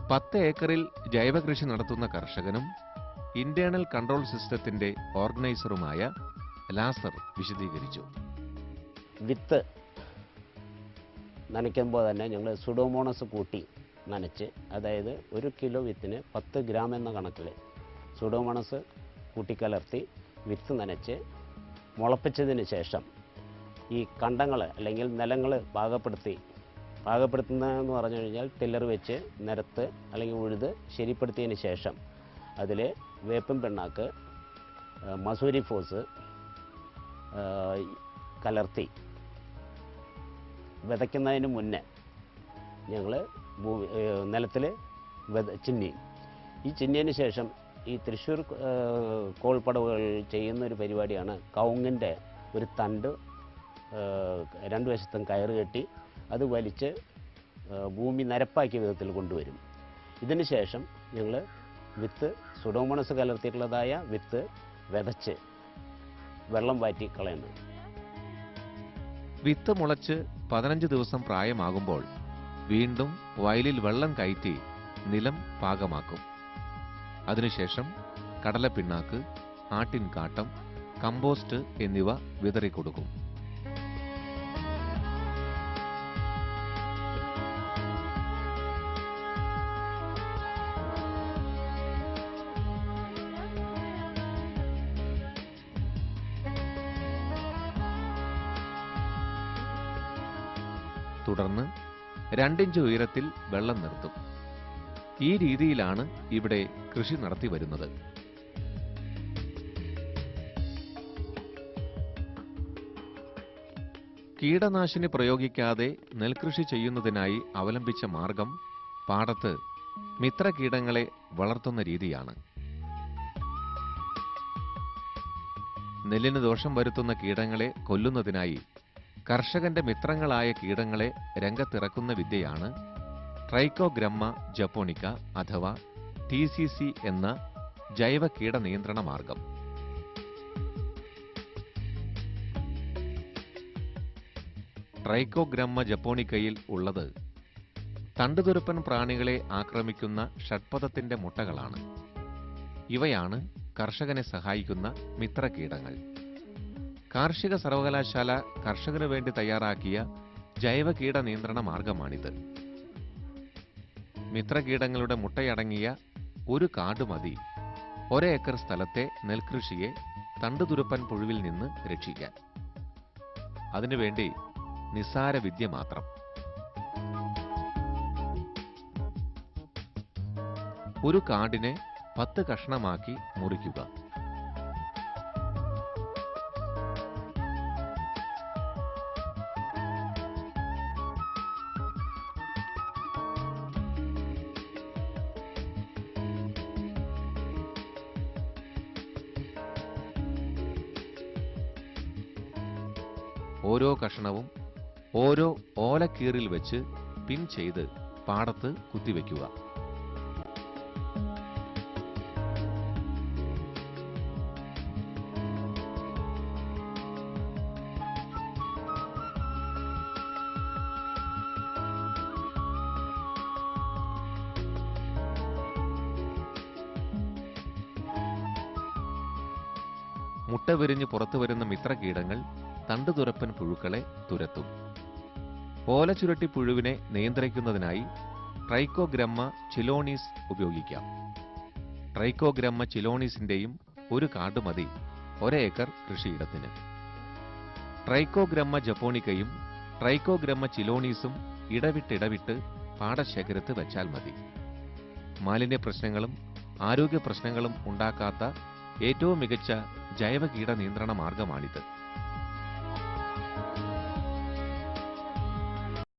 10 ഏക്കറിൽ ജൈവകൃഷി നടത്തുന്ന കർഷകനും ഇന്റേണൽ കൺട്രോൾ സിസ്റ്റത്തിന്റെ ഓർഗനൈസറുമായ ലാസർ വിശദീകരിച്ചു. വിത്ത് നനയ്ക്കുമ്പോൾ തന്നെ ഞങ്ങൾ സുഡോമോണസ് കൂട്ടി നനച്ച്, അതായത് 1 കിലോ വിത്തിന് 10 ഗ്രാം എന്ന കണക്കിൽ സുഡോമോണസ് കൂട്ടിക്കലർത്തി വിത്ത് നനച്ച് മുളപ്പിച്ചതിന് ശേഷം ഈ കണ്ടങ്ങൾ അല്ലെങ്കിൽ നിലങ്ങൾ പാകപ്പെടുത്തുന്നതെന്ന് പറഞ്ഞു കഴിഞ്ഞാൽ ടില്ലർ വെച്ച് നിരത്ത് അല്ലെങ്കിൽ ഉഴുത് ശരിപ്പെടുത്തിയതിന് ശേഷം അതിൽ വേപ്പൻ പിണ്ണാക്ക്, മസൂരി ഫോസ് കലർത്തി വിതയ്ക്കുന്നതിന് മുന്നേ ഞങ്ങൾ നിലത്തിൽ ചിന്നിയതിന് ശേഷം ഈ തൃശ്ശൂർ കോൾപ്പടവുകൾ ചെയ്യുന്നൊരു പരിപാടിയാണ് കവുങ്ങിൻ്റെ ഒരു തണ്ട് 2 വശത്തും കയറ് കെട്ടി അത് വലിച്ച് ഭൂമി നിരപ്പാക്കിയ വിധത്തിൽ കൊണ്ടുവരും. ഇതിന് ശേഷം ഞങ്ങൾ വിത്ത് സുഡോമോണസ് കലർത്തിയിട്ടുള്ളതായ വിത്ത് വിതച്ച് വെള്ളം വാറ്റി കളയുന്നു. വിത്ത് മുളച്ച് 15 ദിവസം പ്രായമാകുമ്പോൾ വീണ്ടും വയലിൽ വെള്ളം കയറ്റി നിലം പാകമാക്കും. അതിനുശേഷം കടലപ്പിണ്ണാക്ക്, ആട്ടിൻകാട്ടം, കമ്പോസ്റ്റ് എന്നിവ വിതറിക്കൊടുക്കും. തുടർന്ന് 2 ഇഞ്ച് ഉയരത്തിൽ വെള്ളം നിർത്തും. ഈ രീതിയിലാണ് ഇവിടെ കൃഷി നടത്തി വരുന്നത്. കീടനാശിനി പ്രയോഗിക്കാതെ നെൽകൃഷി ചെയ്യുന്നതിനായി അവലംബിച്ച മാർഗം പാടത്ത് മിത്രകീടങ്ങളെ വളർത്തുന്ന രീതിയാണ്. നെല്ലിന് ദോഷം വരുത്തുന്ന കീടങ്ങളെ കൊല്ലുന്നതിനായി കർഷകന്റെ മിത്രങ്ങളായ കീടങ്ങളെ രംഗത്തിറക്കുന്ന വിദ്യയാണ് ട്രൈക്കോഗ്രമ്മ ജപ്പോണിക്ക അഥവാ TCC എന്ന ജൈവ കീടനിയന്ത്രണ മാർഗം. ട്രൈക്കോഗ്രമ്മ ജപ്പോണിക്കയിൽ ഉള്ളത് തണ്ടുതുരപ്പൻ പ്രാണികളെ ആക്രമിക്കുന്ന ഷഡ്പദത്തിന്റെ മുട്ടകളാണ്. ഇവയാണ് കർഷകനെ സഹായിക്കുന്ന മിത്രകീടങ്ങൾ. കാർഷിക സർവകലാശാല കർഷകനു വേണ്ടി തയ്യാറാക്കിയ ജൈവ കീടനിയന്ത്രണ മാർഗമാണിത്. മിത്രകീടങ്ങളുടെ മുട്ടയടങ്ങിയ ഒരു കാട് മതി 1 ഏക്കർ സ്ഥലത്തെ നെൽകൃഷിയെ തണ്ടുതുരപ്പൻ പുഴുവിൽ നിന്ന് രക്ഷിക്കാൻ. അതിനുവേണ്ടി നിസ്സാര വിദ്യ മാത്രം. ഒരു കാടിനെ 10 കഷ്ണമാക്കി മുറിക്കുക. ഓരോ കഷണവും ഓരോ ഓലക്കീറിൽ വെച്ച് പിൻ ചെയ്ത് പാടത്ത് കുത്തിവെക്കുക. മുട്ട വിരിഞ്ഞ് പുറത്തുവരുന്ന മിത്രകീടങ്ങൾ തണ്ടുതുരപ്പൻ പുഴുക്കളെ തുരത്തും. ഓലച്ചുരട്ടി പുഴുവിനെ നിയന്ത്രിക്കുന്നതിനായി ട്രൈക്കോഗ്രമ്മ ചിലോണീസ് ഉപയോഗിക്കാം. ട്രൈക്കോഗ്രമ്മ ചിലോണീസിന്റെയും ഒരു കാട് മതി 1 ഏക്കർ കൃഷിയിടത്തിന്. ട്രൈക്കോഗ്രമ്മ ജപ്പോണിക്കയും ട്രൈക്കോഗ്രമ്മ ചിലോണീസും ഇടവിട്ട് പാടശേഖരത്ത് വെച്ചാൽ മതി. മാലിന്യ പ്രശ്നങ്ങളും ആരോഗ്യ പ്രശ്നങ്ങളും ഉണ്ടാക്കാത്ത ഏറ്റവും മികച്ച ജൈവ കീടനിയന്ത്രണ മാർഗമാണിത്.